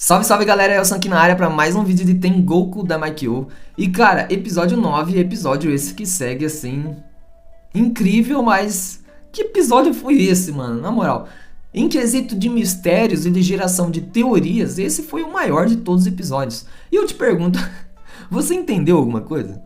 Salve, salve galera, eu sou aqui na área para mais um vídeo de Tengoku Daimai-Kyo. E cara, episódio 9, episódio esse que segue assim, incrível, mas que episódio foi esse, mano? Na moral, em quesito de mistérios e de geração de teorias, esse foi o maior de todos os episódios. E eu te pergunto, você entendeu alguma coisa?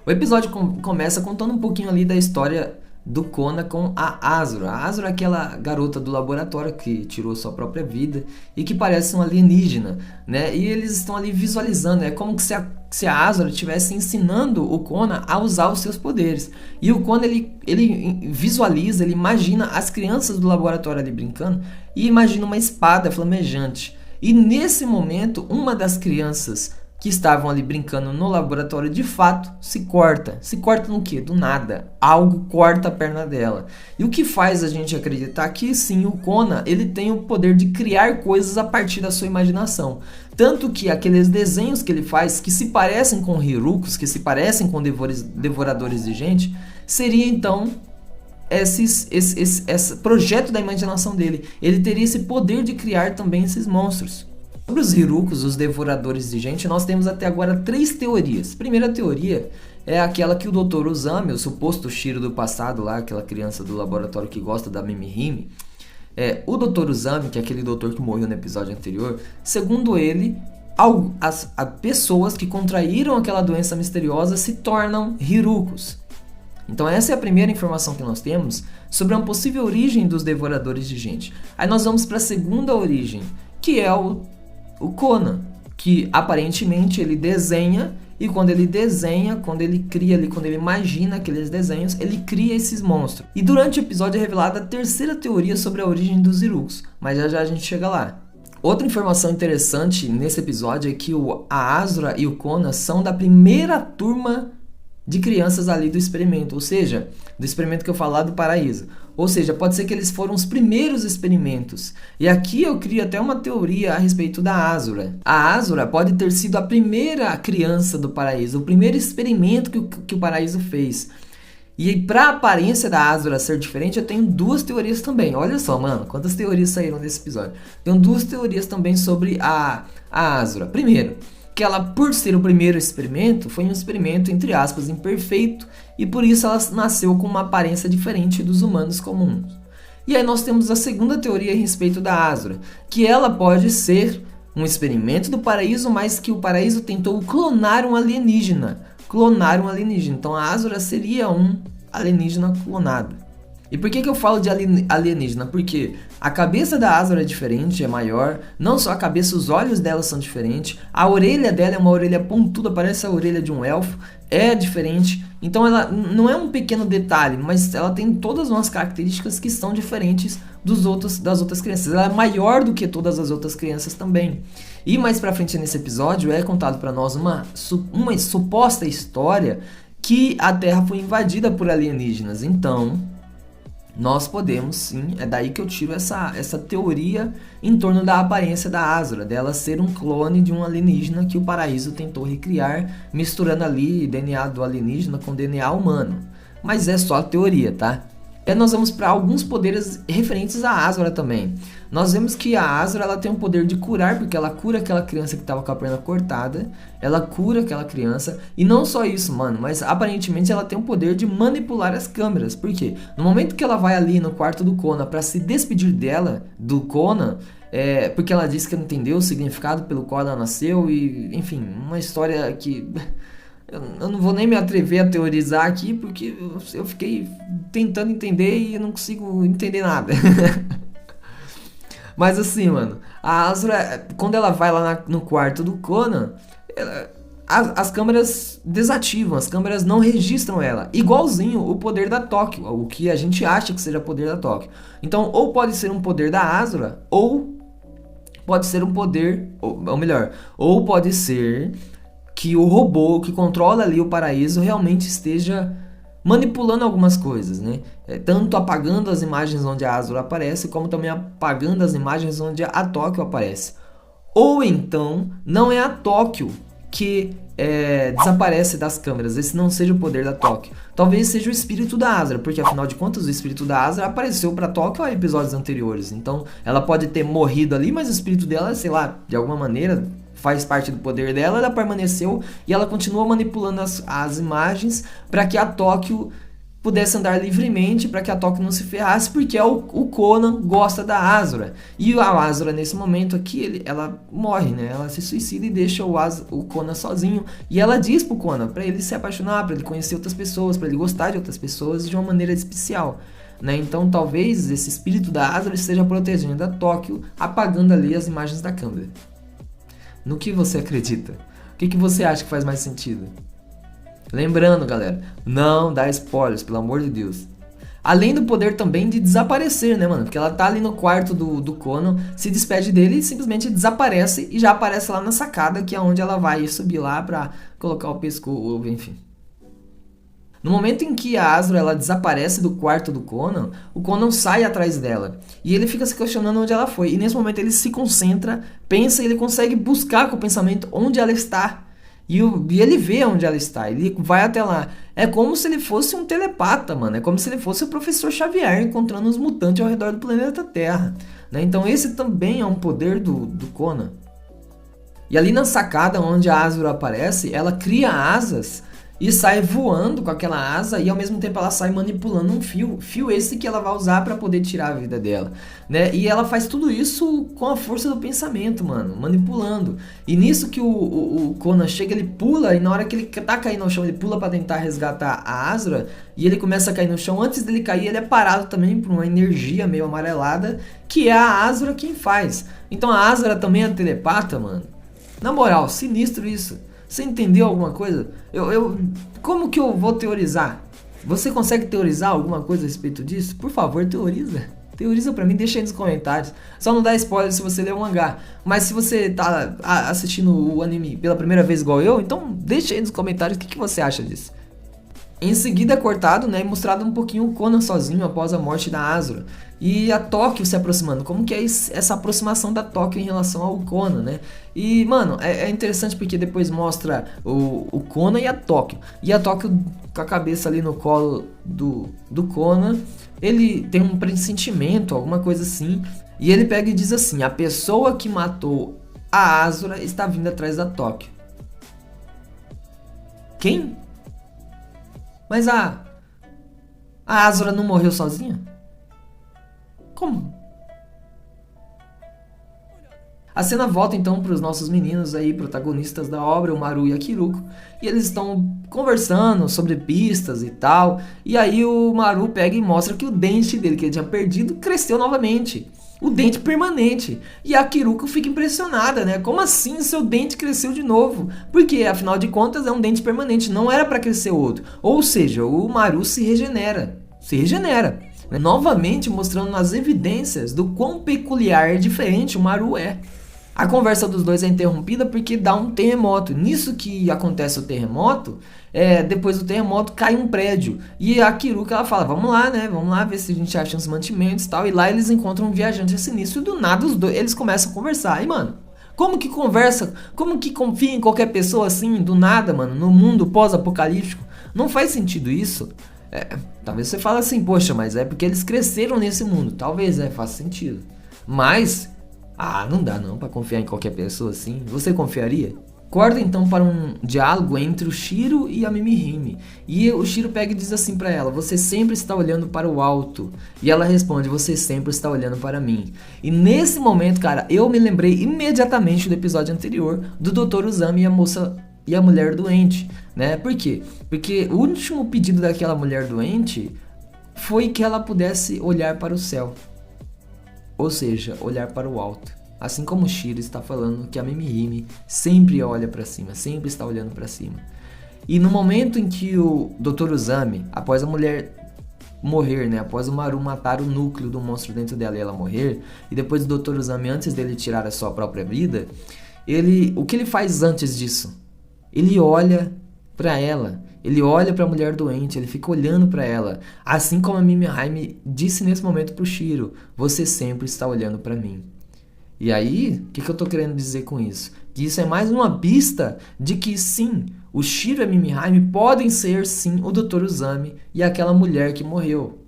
O episódio começa contando um pouquinho ali da história do Kona com a Asura. A Asura é aquela garota do laboratório que tirou sua própria vida e que parece um alienígena, né? E eles estão ali visualizando, é como que se a Asura estivesse ensinando o Kona a usar os seus poderes. E o Kona, ele visualiza, ele imagina as crianças do laboratório ali brincando e imagina uma espada flamejante. E nesse momento, uma das crianças que estavam ali brincando no laboratório, de fato, se corta. Se corta no quê? Do nada. Algo corta a perna dela. E o que faz a gente acreditar que sim, o Kona, ele tem o poder de criar coisas a partir da sua imaginação. Tanto que aqueles desenhos que ele faz, que se parecem com Hirukus, que se parecem com devoradores de gente, seria então esse projeto da imaginação dele. Ele teria esse poder de criar também esses monstros. Sobre os Hirukus, os devoradores de gente, nós temos até agora 3 teorias. A primeira teoria é aquela que o Dr. Uzami, o suposto Shiro do passado lá, aquela criança do laboratório que gosta da Mimihime, o Dr. Uzami, que é aquele doutor que morreu no episódio anterior, segundo ele, as pessoas que contraíram aquela doença misteriosa se tornam Hirukus. Então essa é a primeira informação que nós temos sobre uma possível origem dos devoradores de gente. Aí nós vamos para a segunda origem, que é o Kona, que aparentemente ele desenha, e quando ele desenha, quando ele cria ali, quando ele imagina aqueles desenhos, ele cria esses monstros. E durante o episódio é revelada a terceira teoria sobre a origem dos Hirukus, mas já a gente chega lá. Outra informação interessante nesse episódio é que a Asura e o Kona são da primeira turma de crianças ali do experimento, ou seja, do experimento que eu falo lá do paraíso. Ou seja, pode ser que eles foram os primeiros experimentos. E aqui eu crio até uma teoria a respeito da Asura. A Asura pode ter sido a primeira criança do paraíso, o primeiro experimento que o paraíso fez. E para a aparência da Asura ser diferente, eu tenho 2 teorias também. Olha só, mano, quantas teorias saíram desse episódio. Tenho 2 teorias também sobre a Asura. Primeiro, que ela, por ser o primeiro experimento, foi um experimento, entre aspas, imperfeito, e por isso ela nasceu com uma aparência diferente dos humanos comuns. E aí nós temos a segunda teoria a respeito da Asura, que ela pode ser um experimento do paraíso, mas que o paraíso tentou clonar um alienígena. Então a Asura seria um alienígena clonado. E por que eu falo de alienígena? Porque a cabeça da Asura é diferente, é maior. Não só a cabeça, os olhos dela são diferentes. A orelha dela é uma orelha pontuda, parece a orelha de um elfo. É diferente. Então ela não é um pequeno detalhe, mas ela tem todas umas características que são diferentes das outras crianças. Ela é maior do que todas as outras crianças também. E mais pra frente nesse episódio é contado pra nós uma suposta história que a Terra foi invadida por alienígenas. Então nós podemos sim, é daí que eu tiro essa teoria em torno da aparência da Asura, dela ser um clone de um alienígena que o paraíso tentou recriar, misturando ali DNA do alienígena com DNA humano. Mas é só teoria, tá? Nós vamos para alguns poderes referentes à Asura também. Nós vemos que a Asura ela tem um poder de curar, porque ela cura aquela criança que estava com a perna cortada. Ela cura aquela criança. E não só isso, mano, mas aparentemente ela tem o poder de manipular as câmeras. Por quê? No momento que ela vai ali no quarto do Kona para se despedir do Kona, porque ela disse que não entendeu o significado pelo qual ela nasceu. E, enfim, uma história que eu não vou nem me atrever a teorizar aqui, porque eu fiquei tentando entender e eu não consigo entender nada. Mas assim, mano, a Asura, quando ela vai lá no quarto do Kona, as câmeras desativam, as câmeras não registram ela. Igualzinho o poder da Tóquio, o que a gente acha que seja poder da Tóquio. Então, ou pode ser um poder da Asura, ou pode ser um poder, ou melhor, ou pode ser que o robô que controla ali o paraíso realmente esteja manipulando algumas coisas, né? Tanto apagando as imagens onde a Asura aparece, como também apagando as imagens onde a Tóquio aparece. Ou então, não é a Tóquio que desaparece das câmeras, esse não seja o poder da Tóquio. Talvez seja o espírito da Asura, porque afinal de contas o espírito da Asura apareceu pra Tóquio em episódios anteriores. Então ela pode ter morrido ali, mas o espírito dela, sei lá, de alguma maneira faz parte do poder dela, ela permaneceu e ela continua manipulando as imagens para que a Tóquio pudesse andar livremente, para que a Tóquio não se ferrasse, porque o Conan gosta da Asura. E a Asura, nesse momento aqui, ela morre, né? Ela se suicida e deixa o Conan sozinho. E ela diz pro Conan, para ele se apaixonar, para ele conhecer outras pessoas, para ele gostar de outras pessoas de uma maneira especial, né? Então talvez esse espírito da Asura esteja protegendo a Tóquio, apagando ali as imagens da câmera. No que você acredita? O que você acha que faz mais sentido? Lembrando, galera, não dá spoilers, pelo amor de Deus. Além do poder também de desaparecer, né, mano? Porque ela tá ali no quarto do Conan, se despede dele e simplesmente desaparece e já aparece lá na sacada, que é onde ela vai subir lá pra colocar o pescoço, enfim. No momento em que a Asura ela desaparece do quarto do Conan, o Conan sai atrás dela. E ele fica se questionando onde ela foi. E nesse momento ele se concentra, pensa e ele consegue buscar com o pensamento onde ela está. E ele vê onde ela está, ele vai até lá. É como se ele fosse um telepata, mano. É como se ele fosse o professor Xavier encontrando os mutantes ao redor do planeta Terra, né? Então esse também é um poder do Conan. E ali na sacada onde a Asura aparece, ela cria asas e sai voando com aquela asa e ao mesmo tempo ela sai manipulando um fio esse que ela vai usar para poder tirar a vida dela, né? E ela faz tudo isso com a força do pensamento, mano, manipulando. E nisso que o Conan chega, ele pula e na hora que ele tá caindo no chão, ele pula para tentar resgatar a Asura e ele começa a cair no chão. Antes dele cair, ele é parado também por uma energia meio amarelada, que é a Asura quem faz. Então a Asura também é telepata, mano. Na moral, sinistro isso. Você entendeu alguma coisa? Como que eu vou teorizar? Você consegue teorizar alguma coisa a respeito disso? Por favor, teoriza. Teoriza pra mim, deixa aí nos comentários. Só não dá spoiler se você ler o mangá. Mas se você tá assistindo o anime pela primeira vez igual eu, então deixa aí nos comentários o que você acha disso. Em seguida é cortado, né, e mostrado um pouquinho o Conan sozinho após a morte da Asura. E a Tóquio se aproximando. Como que é essa aproximação da Tóquio em relação ao Conan, né? E, mano, é interessante porque depois mostra o Conan e a Tóquio. E a Tóquio com a cabeça ali no colo do Conan. Ele tem um pressentimento, alguma coisa assim. E ele pega e diz assim: a pessoa que matou a Asura está vindo atrás da Tóquio. Quem? Mas a Asura não morreu sozinha? Como? A cena volta então para os nossos meninos aí, protagonistas da obra, o Maru e a Kiruko. E eles estão conversando sobre pistas e tal. E aí o Maru pega e mostra que o dente dele, que ele tinha perdido, cresceu novamente. O dente permanente. E a Kiruko fica impressionada, né? Como assim seu dente cresceu de novo? Porque, afinal de contas, é um dente permanente. Não era para crescer outro. Ou seja, o Maru se regenera. Se regenera. Né? Novamente mostrando as evidências do quão peculiar e diferente o Maru é. A conversa dos dois é interrompida porque dá um terremoto. Nisso que acontece o terremoto, depois do terremoto cai um prédio. E a Kiruko ela fala, vamos lá, né? Vamos lá ver se a gente acha uns mantimentos e tal. E lá eles encontram um viajante sinistro e do nada os dois, eles começam a conversar. E mano, como que conversa? Como que confia em qualquer pessoa assim, do nada, mano? No mundo pós-apocalíptico? Não faz sentido isso. Talvez você fale assim, poxa, mas é porque eles cresceram nesse mundo. Talvez, faça sentido. Mas... não dá não pra confiar em qualquer pessoa assim. Você confiaria? Corta então para um diálogo entre o Shiro e a Mimihime. E o Shiro pega e diz assim pra ela: você sempre está olhando para o alto. E ela responde: você sempre está olhando para mim. E nesse momento, cara, eu me lembrei imediatamente do episódio anterior do Dr. Uzami e a moça e a mulher doente, né? Por quê? Porque o último pedido daquela mulher doente foi que ela pudesse olhar para o céu. Ou seja, olhar para o alto. Assim como o Shiro está falando que a Mimihime sempre olha para cima, sempre está olhando para cima. E no momento em que o Dr. Uzami, após a mulher morrer, né, após o Maru matar o núcleo do monstro dentro dela e ela morrer, e depois o Dr. Uzami, antes dele tirar a sua própria vida, o que ele faz antes disso? Ele olha para ela. Ele olha para a mulher doente, ele fica olhando para ela. Assim como a Mimihime disse nesse momento pro Shiro: você sempre está olhando para mim. E aí, o que eu tô querendo dizer com isso? que isso é mais uma pista de que sim, o Shiro e a Mimihime podem ser sim o Dr. Uzami e aquela mulher que morreu,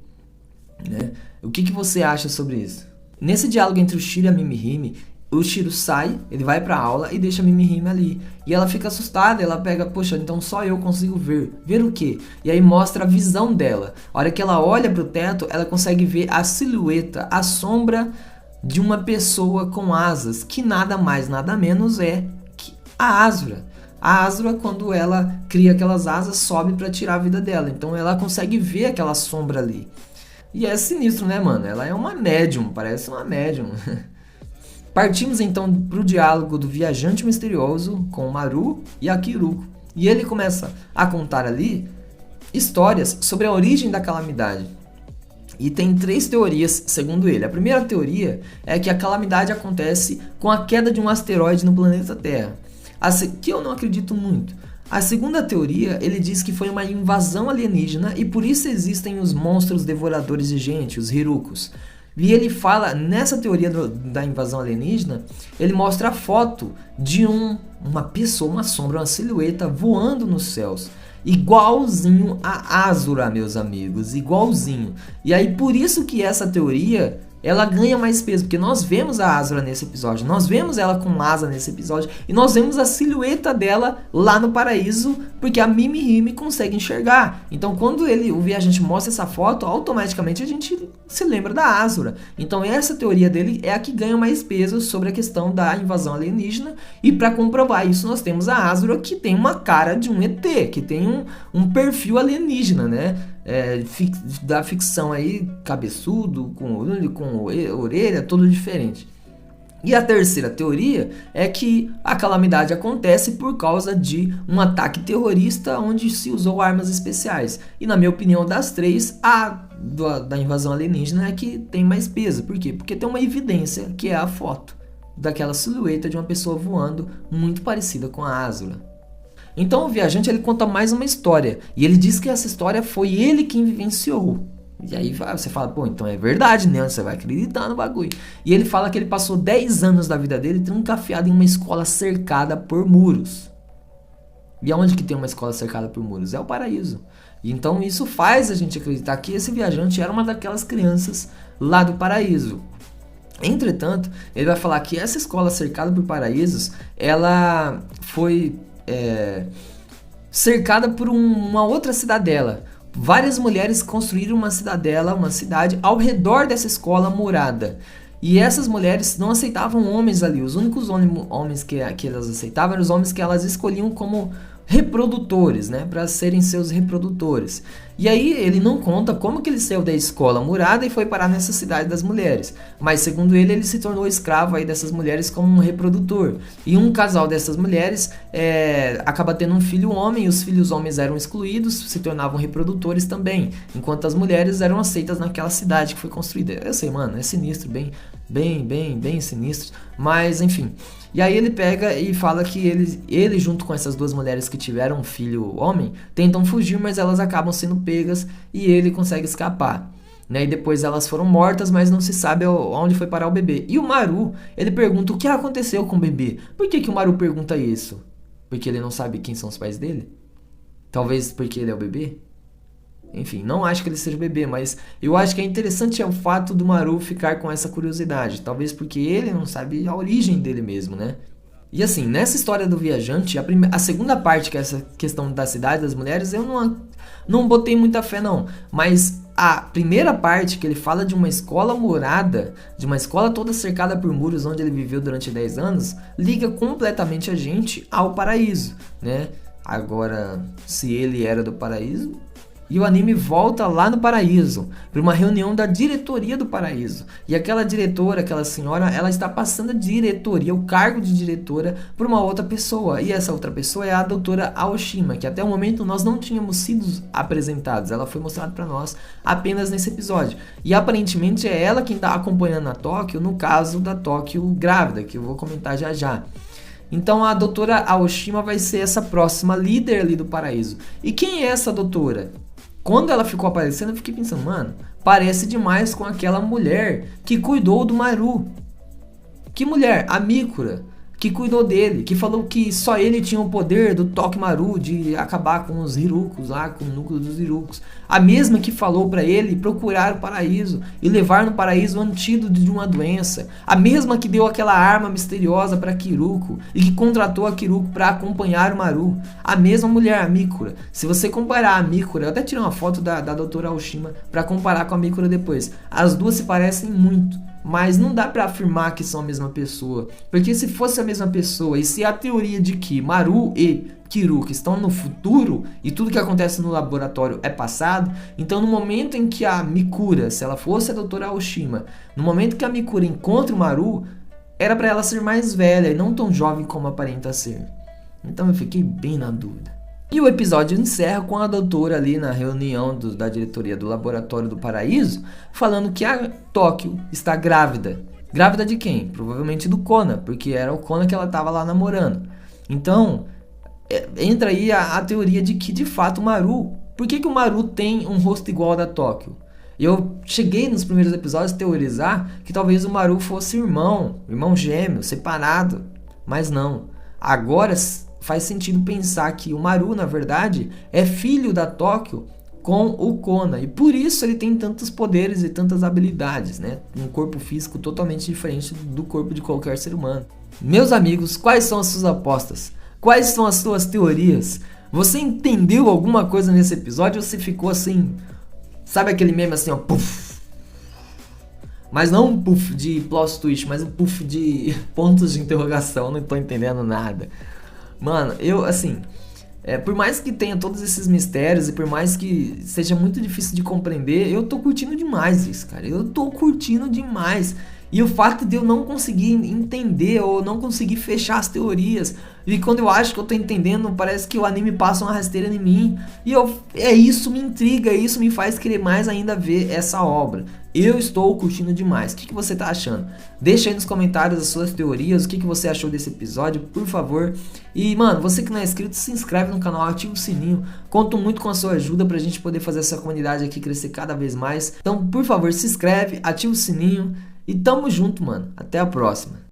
né? O que você acha sobre isso? Nesse diálogo entre o Shiro e a Mimihime, o Shiro sai, ele vai pra aula e deixa a Mimihime ali. E ela fica assustada, ela pega, poxa, então só eu consigo ver. Ver o quê? E aí mostra a visão dela. A hora que ela olha pro teto, ela consegue ver a silhueta, a sombra de uma pessoa com asas, que nada mais, nada menos é que a Asura. A Asura, quando ela cria aquelas asas, sobe pra tirar a vida dela. Então ela consegue ver aquela sombra ali. E é sinistro, né, mano? Ela é uma médium, parece uma médium. Partimos então pro diálogo do viajante misterioso com o Maru e a Kiruko. E ele começa a contar ali histórias sobre a origem da calamidade. E tem 3 teorias, segundo ele. A primeira teoria é que a calamidade acontece com a queda de um asteroide no planeta Terra, que eu não acredito muito. A segunda teoria, ele diz que foi uma invasão alienígena e por isso existem os monstros devoradores de gente, os Hirukos. E ele fala, nessa teoria da invasão alienígena, ele mostra a foto de uma pessoa, uma sombra, uma silhueta voando nos céus. Igualzinho a Asura, meus amigos, igualzinho. E aí por isso que essa teoria, ela ganha mais peso, porque nós vemos a Asura nesse episódio, nós vemos ela com asa nesse episódio, e nós vemos a silhueta dela lá no paraíso, porque a Mimihime consegue enxergar. Então quando o viajante mostra essa foto, automaticamente a gente se lembra da Asura. Então essa teoria dele é a que ganha mais peso sobre a questão da invasão alienígena, e para comprovar isso nós temos a Asura, que tem uma cara de um ET, que tem um perfil alienígena, né? Da ficção aí, cabeçudo, com orelha, tudo diferente. E a terceira teoria é que a calamidade acontece por causa de um ataque terrorista onde se usou armas especiais. E na minha opinião, das 3, da invasão alienígena é que tem mais peso. Por quê? Porque tem uma evidência, que é a foto daquela silhueta de uma pessoa voando muito parecida com a Asura. Então o viajante ele conta mais uma história, e ele diz que essa história foi ele quem vivenciou. E aí você fala, pô, então é verdade, né? Você vai acreditar no bagulho. E ele fala que ele passou 10 anos da vida dele trancafiado em uma escola cercada por muros. E aonde que tem uma escola cercada por muros? É o paraíso. E então isso faz a gente acreditar que esse viajante era uma daquelas crianças lá do paraíso. Entretanto, ele vai falar que essa escola cercada por paraísos, ela foi cercada por uma outra cidadela. Várias mulheres construíram uma cidade ao redor dessa escola morada. E essas mulheres não aceitavam homens ali. Os únicos homens que elas aceitavam eram os homens que elas escolhiam como reprodutores, né, para serem seus reprodutores. E aí ele não conta como que ele saiu da escola murada e foi parar nessa cidade das mulheres, mas segundo ele se tornou escravo aí dessas mulheres como um reprodutor. E um casal dessas mulheres acaba tendo um filho homem, e os filhos homens eram excluídos, se tornavam reprodutores também, enquanto as mulheres eram aceitas naquela cidade que foi construída. Eu sei, mano, é sinistro, bem sinistro, mas enfim. E aí ele pega e fala que ele junto com essas 2 mulheres que tiveram um filho homem, tentam fugir, mas elas acabam sendo pegas e ele consegue escapar, né? E depois elas foram mortas, mas não se sabe onde foi parar o bebê. E o Maru, ele pergunta o que aconteceu com o bebê. Por que o Maru pergunta isso? Porque ele não sabe quem são os pais dele? Talvez porque ele é o bebê? Enfim, não acho que ele seja bebê, mas eu acho que é interessante o fato do Maru ficar com essa curiosidade. Talvez porque ele não sabe a origem dele mesmo, né? E assim, nessa história do viajante, a segunda parte, que é essa questão da cidade das mulheres, eu não botei muita fé não. Mas a primeira parte, que ele fala de uma escola morada, de uma escola toda cercada por muros, onde ele viveu durante 10 anos, liga completamente a gente ao paraíso, né? Agora, se ele era do paraíso... E o anime volta lá no paraíso, para uma reunião da diretoria do paraíso. E aquela diretora, aquela senhora, ela está passando a diretoria, o cargo de diretora, para uma outra pessoa. E essa outra pessoa é a doutora Aoshima, que até o momento nós não tínhamos sido apresentados. Ela foi mostrada para nós apenas nesse episódio. E aparentemente é ela quem está acompanhando a Tóquio, no caso da Tóquio grávida, que eu vou comentar já já. Então a doutora Aoshima vai ser essa próxima líder ali do paraíso. E quem é essa doutora? Quando ela ficou aparecendo, eu fiquei pensando, mano, parece demais com aquela mulher que cuidou do Maru. Que mulher? A Mikura, que cuidou dele, que falou que só ele tinha o poder do toque Maru de acabar com os Hirukus lá, com o núcleo dos Hirukus. A mesma que falou para ele procurar o paraíso e levar no paraíso o antídoto de uma doença. A mesma que deu aquela arma misteriosa para Kiruko e que contratou a Kiruko para acompanhar o Maru. A mesma mulher, a Mikura. Se você comparar a Mikura, eu até tirei uma foto da doutora Aoshima para comparar com a Mikura depois. As duas se parecem muito. Mas não dá pra afirmar que são a mesma pessoa. Porque se fosse a mesma pessoa, e se a teoria de que Maru e Kiruko estão no futuro, e tudo que acontece no laboratório é passado, então no momento em que a Mikura, se ela fosse a doutora Aoshima, no momento que a Mikura encontra o Maru, era pra ela ser mais velha e não tão jovem como aparenta ser. Então eu fiquei bem na dúvida. E o episódio encerra com a doutora ali na reunião da diretoria do Laboratório do Paraíso, falando que a Tóquio está grávida. Grávida de quem? Provavelmente do Kona, porque era o Kona que ela estava lá namorando. Então, entra aí a teoria de que, de fato, o Maru... Por que o Maru tem um rosto igual ao da Tóquio? Eu cheguei nos primeiros episódios a teorizar que talvez o Maru fosse irmão gêmeo, separado. Mas não. Agora faz sentido pensar que o Maru, na verdade, é filho da Tóquio com o Kona. E por isso ele tem tantos poderes e tantas habilidades, né? Um corpo físico totalmente diferente do corpo de qualquer ser humano. Meus amigos, quais são as suas apostas? Quais são as suas teorias? Você entendeu alguma coisa nesse episódio ou você ficou assim... Sabe aquele meme assim, ó... Puff. Mas não um puff de plot twist, mas um puff de pontos de interrogação. Não tô entendendo nada. Mano, eu, assim, por mais que tenha todos esses mistérios e por mais que seja muito difícil de compreender, eu tô curtindo demais isso, cara. Eu tô curtindo demais. E o fato de eu não conseguir entender ou não conseguir fechar as teorias, e quando eu acho que eu tô entendendo, parece que o anime passa uma rasteira em mim. E isso me intriga, isso me faz querer mais ainda ver essa obra. Eu estou curtindo demais. O que você tá achando? Deixa aí nos comentários as suas teorias, o que você achou desse episódio, por favor. E, mano, você que não é inscrito, se inscreve no canal, ativa o sininho. Conto muito com a sua ajuda pra gente poder fazer essa comunidade aqui crescer cada vez mais. Então, por favor, se inscreve, ativa o sininho. E tamo junto, mano. Até a próxima.